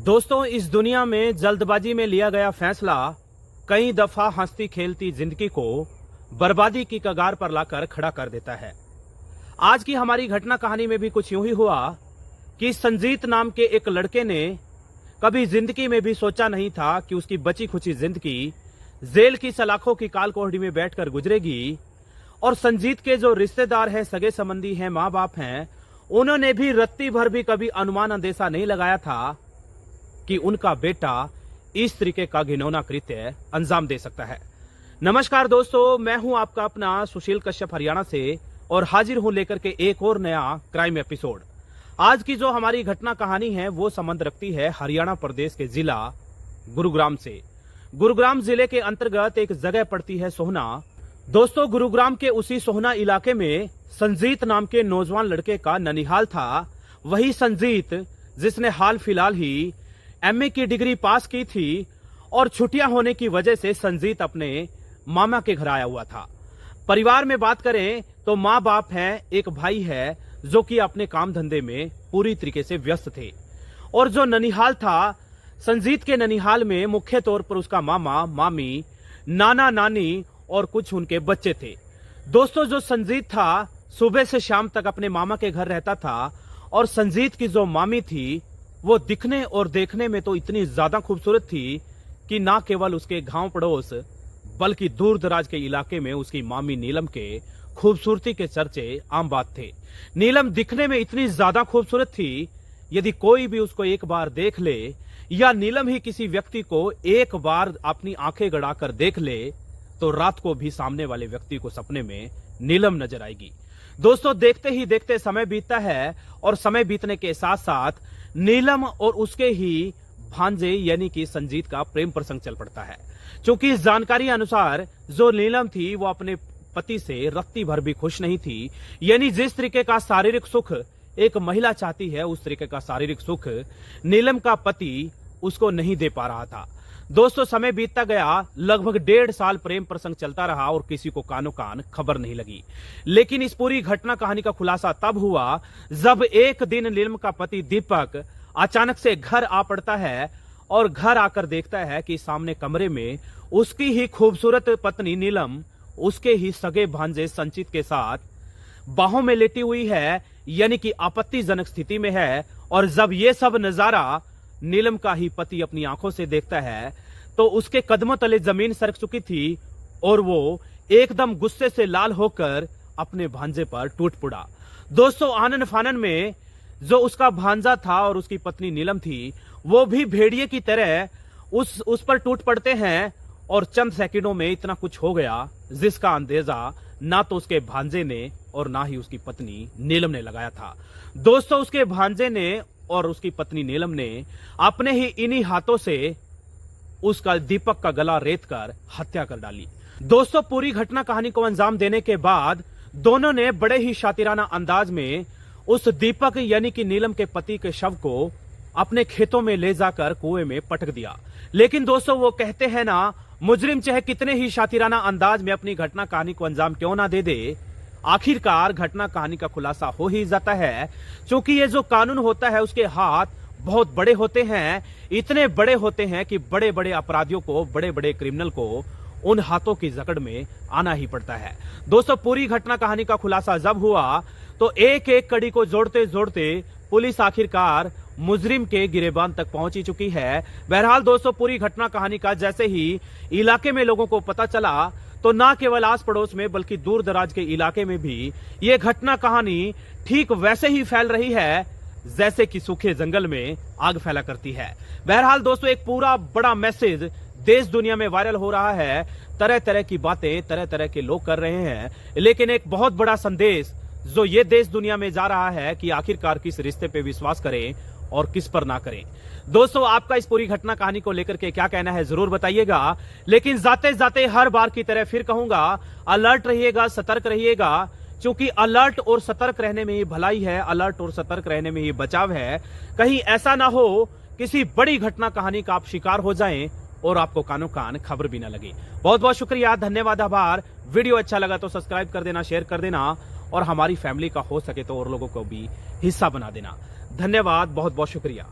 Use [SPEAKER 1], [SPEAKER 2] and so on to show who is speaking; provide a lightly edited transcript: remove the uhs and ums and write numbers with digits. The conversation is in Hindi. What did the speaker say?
[SPEAKER 1] दोस्तों, इस दुनिया में जल्दबाजी में लिया गया फैसला कई दफा हंसती खेलती जिंदगी को बर्बादी की कगार पर लाकर खड़ा कर देता है। आज की हमारी घटना कहानी में भी कुछ यूं ही हुआ कि संजीत नाम के एक लड़के ने कभी जिंदगी में भी सोचा नहीं था कि उसकी बची खुची जिंदगी जेल की सलाखों की काल कोठरी में बैठकर गुजरेगी। और संजीत के जो रिश्तेदार हैं, सगे संबंधी हैं, माँ बाप हैं, उन्होंने भी रत्ती भर भी कभी अनुमान अंदेशा नहीं लगाया था कि उनका बेटा इस तरीके का घिनौना कृत्य अंजाम दे सकता है। नमस्कार दोस्तों, मैं हूं आपका अपना सुशील कश्यप हरियाणा से और हाजिर हूं लेकर के एक और नया क्राइम एपिसोड। आज की जो हमारी घटना कहानी है वो संबंध रखती है हरियाणा प्रदेश के जिला गुरुग्राम से। गुरुग्राम जिले के अंतर्गत एक जगह पड़ती है सोहना। दोस्तों, गुरुग्राम के उसी सोहना इलाके में संजीत नाम के नौजवान लड़के का ननिहाल था। वही संजीत जिसने हाल फिलहाल ही एमए की डिग्री पास की थी और छुट्टियां होने की वजह से संजीत अपने मामा के घर आया हुआ था। परिवार में बात करें तो माँ बाप हैं, एक भाई है जो कि अपने काम धंधे में पूरी तरीके से व्यस्त थे। और जो ननिहाल था, संजीत के ननिहाल में मुख्य तौर पर उसका मामा, मामी, नाना, नानी और कुछ उनके बच्चे थे। दोस्तों, जो संजीत था सुबह से शाम तक अपने मामा के घर रहता था और संजीत की जो मामी थी वो दिखने और देखने में तो इतनी ज्यादा खूबसूरत थी कि ना केवल उसके गांव पड़ोस बल्कि दूर दराज के इलाके में उसकी मामी नीलम के खूबसूरती के चर्चे आम बात थे। नीलम दिखने में इतनी ज्यादा खूबसूरत थी, यदि कोई भी उसको एक बार देख ले या नीलम ही किसी व्यक्ति को एक बार अपनी आंखें गड़ाकर देख ले तो रात को भी सामने वाले व्यक्ति को सपने में नीलम नजर आएगी। दोस्तों, देखते ही देखते समय बीतता है और समय बीतने के साथ साथ नीलम और उसके ही भांजे यानी कि संजीत का प्रेम प्रसंग चल पड़ता है। क्योंकि इस जानकारी अनुसार जो नीलम थी वो अपने पति से रत्ती भर भी खुश नहीं थी। यानी जिस तरीके का शारीरिक सुख एक महिला चाहती है उस तरीके का शारीरिक सुख नीलम का पति उसको नहीं दे पा रहा था। दोस्तों, समय बीतता गया, लगभग 1.5 साल प्रेम प्रसंग चलता रहा और किसी को कानो कान खबर नहीं लगी। लेकिन इस पूरी घटना कहानी का खुलासा तब हुआ जब एक दिन नीलम का पति दीपक अचानक से घर आ पड़ता है और घर आकर देखता है कि सामने कमरे में उसकी ही खूबसूरत पत्नी नीलम उसके ही सगे भांजे संचित के साथ बाहों में लेटी हुई है, यानी कि आपत्तिजनक स्थिति में है। और जब ये सब नजारा नीलम का ही पति अपनी आंखों से देखता है तो उसके कदमों तले जमीन सरक चुकी थी और वो एकदम गुस्से से लाल होकर अपने भांजे पर टूट पड़ा। दोस्तों, आनन फानन में जो उसका भांजा था और उसकी पत्नी नीलम थी वो भी भेड़िए की तरह उस पर टूट पड़ते हैं और चंद सेकंडों में इतना कुछ हो गया जिसका अंदेजा ना तो उसके भांजे ने और ना ही उसकी पत्नी नीलम ने लगाया था। दोस्तों, उसके भांजे ने और उसकी पत्नी नीलम ने अपने ही इन्हीं हाथों से उसका दीपक का गला रेत कर हत्या कर डाली। दोस्तों, पूरी घटना कहानी को अंजाम देने के बाद दोनों ने बड़े ही शातिराना अंदाज में उस दीपक यानी कि नीलम के पति के शव को अपने खेतों में ले जाकर कुएं में पटक दिया। लेकिन दोस्तों, वो कहते हैं ना, मुजरिम चाहे कितने ही शातिराना अंदाज में अपनी घटना कहानी को अंजाम क्यों ना दे दे, आखिरकार घटना कहानी का खुलासा हो ही जाता है। क्योंकि ये जो कानून होता है उसके हाथ बहुत बड़े होते हैं, इतने बड़े होते हैं कि बड़े बड़े अपराधियों को, बड़े बड़े क्रिमिनल को उन हाथों की जकड़ में आना ही पड़ता है। दोस्तों, पूरी घटना कहानी का खुलासा जब हुआ तो एक एक कड़ी को जोड़ते जोड़ते पुलिस आखिरकार मुजरिम के गिरेबान तक पहुंच चुकी है। बहरहाल दोस्तों, पूरी घटना कहानी का जैसे ही इलाके में लोगों को पता चला तो ना केवल आस पड़ोस में बल्कि दूर दराज के इलाके में भी ये घटना कहानी ठीक वैसे ही फैल रही है जैसे कि सूखे जंगल में आग फैला करती है। बहरहाल दोस्तों, एक पूरा बड़ा मैसेज देश दुनिया में वायरल हो रहा है। तरह तरह की बातें तरह तरह के लोग कर रहे हैं, लेकिन एक बहुत बड़ा संदेश जो ये देश दुनिया में जा रहा है कि आखिरकार किस रिश्ते पे विश्वास करें और किस पर ना करें। दोस्तों, आपका इस पूरी घटना कहानी को लेकर के क्या कहना है जरूर बताइएगा। लेकिन जाते जाते हर बार की तरह फिर कहूंगा, अलर्ट रहिएगा, सतर्क रहिएगा, क्योंकि अलर्ट और सतर्क रहने में ही भलाई है, अलर्ट और सतर्क रहने में ही बचाव है। कहीं ऐसा ना हो किसी बड़ी घटना कहानी का आप शिकार हो जाएं और आपको कानो कान खबर भी ना लगे। बहुत बहुत शुक्रिया, धन्यवाद, आभार। वीडियो अच्छा लगा तो सब्सक्राइब कर देना, शेयर कर देना और हमारी फैमिली का हो सके तो और लोगों को भी हिस्सा बना देना। धन्यवाद, बहुत बहुत शुक्रिया।